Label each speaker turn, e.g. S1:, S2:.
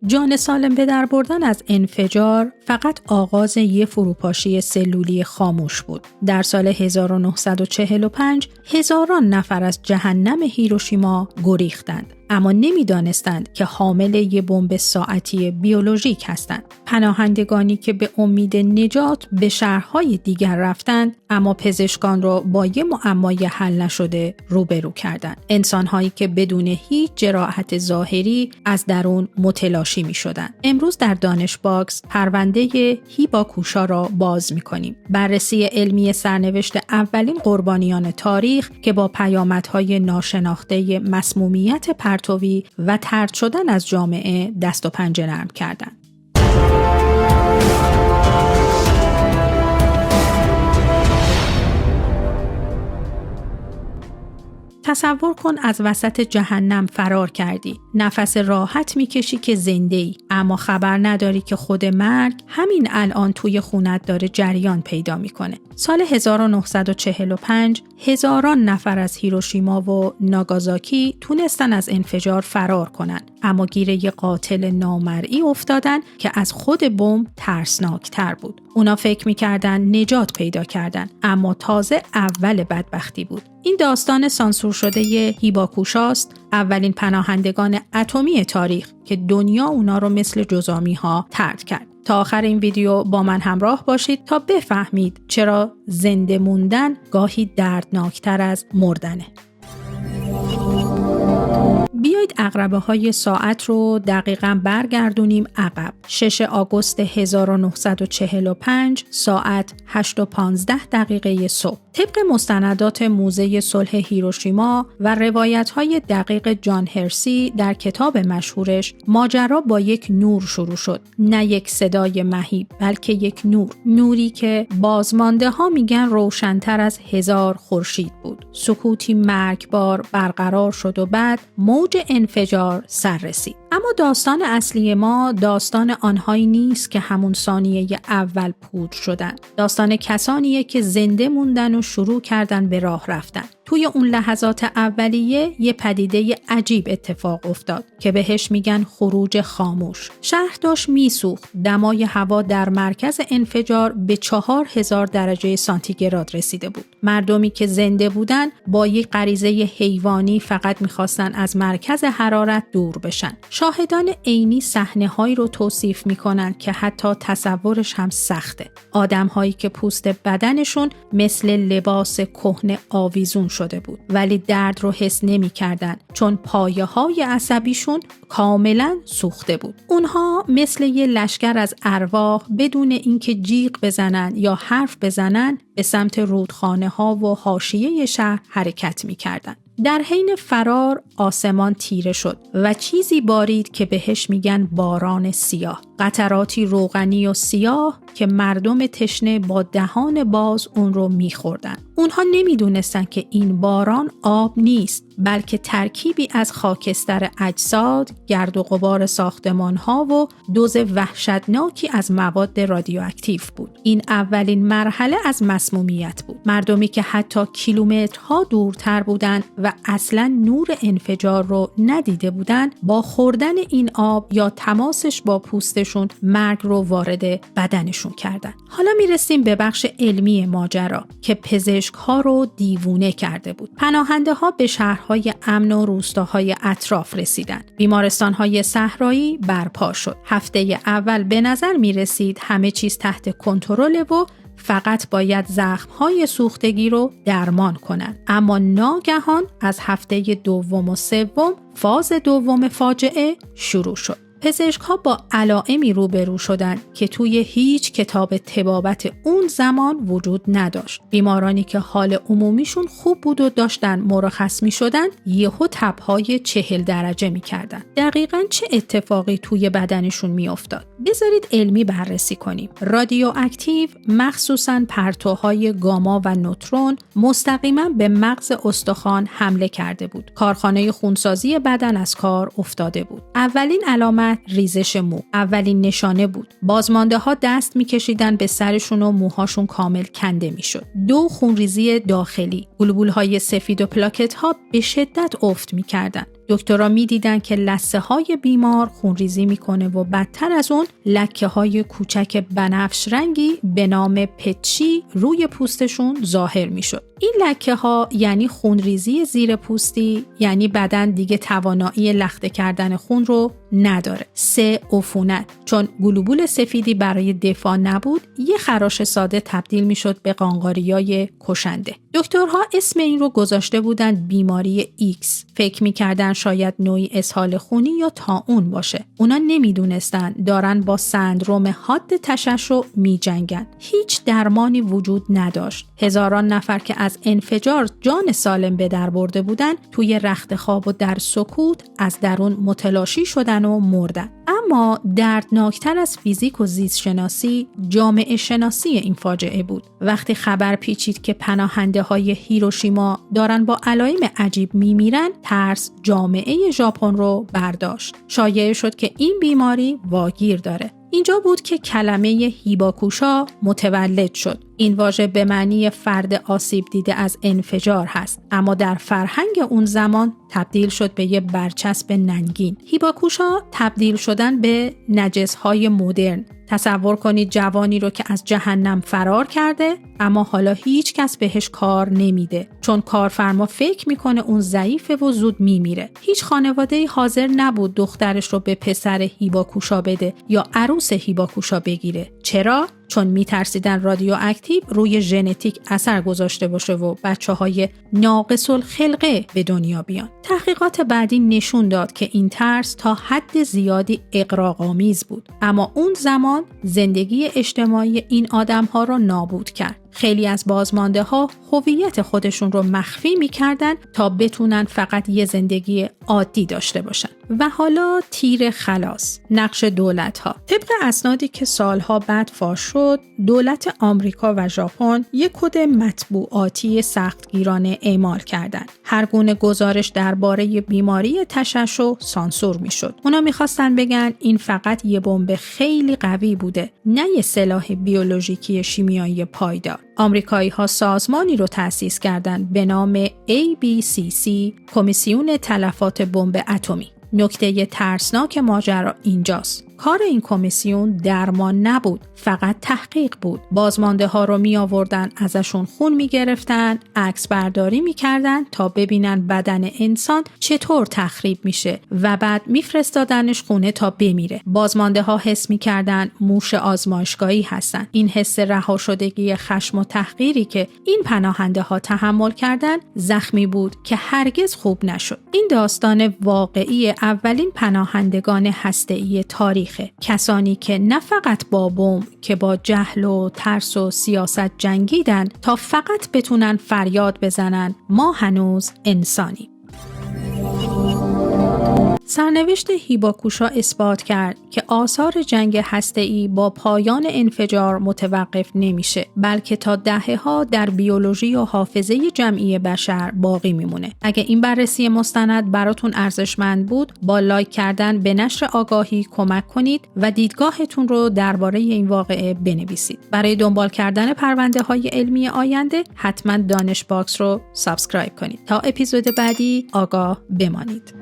S1: جان سالم به در بردن از انفجار فقط آغاز یه فروپاشی سلولی خاموش بود. در سال 1945 هزاران نفر از جهنم هیروشیما گریختند، اما نمیدانستند که حامل یه بمب ساعتی بیولوژیک هستند. پناهندگانی که به امید نجات به شهرهای دیگر رفتند، اما پزشکان را با یه معمای حل نشده روبرو کردند. انسانهایی که بدون هیچ جراحت ظاهری از درون متلاشی می شدند. امروز در دانش باکس پرونده هیباکوشا را باز می کنیم. بررسی علمی سرنوشت اولین قربانیان تاریخ که با پیامدهای ناشناخته مسمومیت پرتوی و طرد شدن از جامعه دست و پنجه نرم کردند. تصور کن از وسط جهنم فرار کردی. نفس راحت میکشی که زنده‌ای، اما خبر نداری که خود مرگ همین الان توی خونت داره جریان پیدا میکنه. سال 1945 هزاران نفر از هیروشیما و ناگازاکی تونستن از انفجار فرار کنن، اما گیر یه قاتل نامرئی افتادن که از خود بمب ترسناکتر بود. اونا فکر میکردن نجات پیدا کردن، اما تازه اول بدبختی بود. این داستان سانسور شده هیباکوشاست، اولین پناهندگان اتمی تاریخ که دنیا اونا رو مثل جزامی ها طرد کرد. تا آخر این ویدیو با من همراه باشید تا بفهمید چرا زنده موندن گاهی دردناکتر از مردنه. بیایید عقربه‌های ساعت رو دقیقاً برگردونیم عقب. 6 آگوست 1945 ساعت 8:15 صبح. طبق مستندات موزه صلح هیروشیما و روایت‌های دقیق جان هرسی در کتاب مشهورش، ماجرا با یک نور شروع شد. نه یک صدای مهیب، بلکه یک نور. نوری که بازمانده‌ها میگن روشن‌تر از 1000 خورشید بود. سکوتی مرگبار برقرار شد و بعد موج انفجار سر رسید. اما داستان اصلی ما داستان آنهایی نیست که همون ثانیه اول پودر شدن. داستان کسانیه که زنده موندن و شروع کردن به راه رفتن. توی اون لحظات اولیه یه پدیده عجیب اتفاق افتاد که بهش میگن خروج خاموش. شهر داشت میسوخت. دمای هوا در مرکز انفجار به 4000 درجه سانتیگراد رسیده بود. مردمی که زنده بودن با یک غریزه حیوانی فقط میخواستن از مرکز حرارت دور بشن. شاهدان عینی صحنه‌هایی رو توصیف میکنن که حتی تصورش هم سخته. آدم‌هایی که پوست بدنشون مثل لباس کهنه آویزون شده بود، ولی درد رو حس نمی‌کردن چون پایه‌های عصبیشون کاملا سوخته بود. اونها مثل یه لشکر از ارواح بدون اینکه جیغ بزنن یا حرف بزنن به سمت رودخانه‌ها و حاشیه شهر حرکت می‌کردن. در حین فرار آسمان تیره شد و چیزی بارید که بهش میگن باران سیاه. قطراتی روغنی و سیاه که مردم تشنه با دهان باز اون رو میخوردن. اونها نمیدونستن که این باران آب نیست، بلکه ترکیبی از خاکستر اجساد، گرد و غبار ساختمان‌ها و دوز وحشتناکی از مواد رادیواکتیو بود. این اولین مرحله از مسمومیت بود. مردمی که حتی کیلومترها دورتر بودن و اصلاً نور انفجار رو ندیده بودن، با خوردن این آب یا تماسش با پوستشون مرگ رو وارد بدنشون کردن. حالا میرسیم به بخش علمی ماجرا که پزشک‌ها رو دیوونه کرده بود. پناهنده‌ها به شهرهای امن و روستاهای اطراف رسیدن. بیمارستان‌های صحرایی برپا شد. هفته اول به نظر میرسید همه چیز تحت کنترل و فقط باید زخم‌های سوختگی رو درمان کنن. اما ناگهان از هفته دوم و سوم فاز دوم فاجعه شروع شد. پزشک‌ها با علائمی روبرو شدند که توی هیچ کتاب طبابت اون زمان وجود نداشت. بیمارانی که حال عمومیشون خوب بود و داشتن مرخص می‌شدن، یهو تب‌های 40 درجه می‌کردن. دقیقاً چه اتفاقی توی بدنشون می‌افتاد؟ بذارید علمی بررسی کنیم. رادیواکتیو، مخصوصاً پرتوهای گاما و نوترون، مستقیما به مغز استخوان حمله کرده بود. کارخانه خونسازی بدن از کار افتاده بود. اولین علامت ریزش مو، اولین نشانه بود. بازمانده‌ها دست می‌کشیدن به سرشون و موهاشون کامل کنده می‌شد. 2 خونریزی داخلی، گلبول‌های سفید و پلاکت‌ها به شدت افت می‌کردن. دکترها می‌دیدن که لثه‌های بیمار خونریزی می‌کنه و بدتر از اون لکه‌های کوچک بنفش رنگی به نام پچی روی پوستشون ظاهر می‌شد. این لکه‌ها یعنی خونریزی زیر پوستی، یعنی بدن دیگه توانایی لخته کردن خون رو نداره. 3. عفونت. چون گلوبول سفیدی برای دفاع نبود، یه خراش ساده تبدیل میشد به قانقاریای کشنده. دکترها اسم این رو گذاشته بودن بیماری ایکس. فکر میکردن شاید نوعی اسهال خونی یا طاعون باشه. اونا نمیدونستن دارن با سندروم حاد تشعشع میجنگن. هیچ درمانی وجود نداشت. هزاران نفر که از انفجار جان سالم به در برده بودن توی رخت خواب و در سکوت از درون متلاشی شدن و مردن. اما دردناکتر از فیزیک و زیست شناسی جامعه شناسی این فاجعه بود. وقتی خبر پیچید که پناهنده های هیروشیما دارن با علائم عجیب میمیرن، ترس جامعه ژاپن رو برداشت. شایعه شد که این بیماری واگیر داره. اینجا بود که کلمه هیباکوشا متولد شد. این واژه به معنی فرد آسیب دیده از انفجار هست، اما در فرهنگ اون زمان تبدیل شد به یه برچسب ننگین. هیباکوشا تبدیل شدن به نجس‌های مدرن. تصور کنید جوانی رو که از جهنم فرار کرده اما حالا هیچ کس بهش کار نمیده، چون کارفرما فکر میکنه اون ضعیفه و زود میمیره. هیچ خانواده‌ای حاضر نبود دخترش رو به پسر هیباکوشا بده یا عروس هیباکوشا بگیره. چرا؟ چون میترسیدن رادیواکتیو روی ژنتیک اثر گذاشته باشه و بچه‌های ناقص الخلقه به دنیا بیان. تحقیقات بعدی نشون داد که این ترس تا حد زیادی اغراق‌آمیز بود، اما اون زمان زندگی اجتماعی این آدم‌ها رو نابود کرد. خیلی از بازمانده‌ها هویت خودشون رو مخفی می‌کردن تا بتونن فقط یه زندگی عادی داشته باشن. و حالا تیر خلاص، نقش دولت‌ها. طبق اسنادی که سالها بعد فاش شد، دولت آمریکا و ژاپن یک کد مطبوعاتی سختگیرانه اعمال کردند. هر گونه گزارش درباره بیماری تشعشع سانسور می‌شد. اونا می‌خواستن بگن این فقط یه بمب خیلی قوی بوده، نه یه سلاح بیولوژیکی شیمیایی پایدار. آمریکایی‌ها سازمانی رو تأسیس کردند به نام ABCC، کمیسیون تلفات بمب اتمی. نکته ترسناک ماجرا اینجاست. کار این کمیسیون درمان نبود، فقط تحقیق بود. بازمانده ها رو می آوردن، ازشون خون می گرفتن، عکس برداری می کردن تا ببینن بدن انسان چطور تخریب میشه و بعد می فرستادنش خونه تا بمیره. بازمانده ها حس می کردن موش آزمایشگاهی هستن. این حس رها شدگی خشم و تحقیری که این پناهنده ها تحمل کردن زخمی بود که هرگز خوب نشد. این داستان واقعی اولین پناهندگان هسته‌ای تاریخ، کسانی که نه فقط با بمب که با جهل و ترس و سیاست جنگیدن تا فقط بتونن فریاد بزنن ما هنوز انسانیم. سرنوشت هیباکوشا اثبات کرد که آثار جنگ هسته‌ای با پایان انفجار متوقف نمیشه، بلکه تا دهه‌ها در بیولوژی و حافظه جمعی بشر باقی میمونه. اگه این بررسی مستند براتون ارزشمند بود، با لایک کردن به نشر آگاهی کمک کنید و دیدگاهتون رو درباره این واقعه بنویسید. برای دنبال کردن پرونده‌های علمی آینده حتما دانش باکس رو سابسکرایب کنید. تا اپیزود بعدی آگاه بمانید.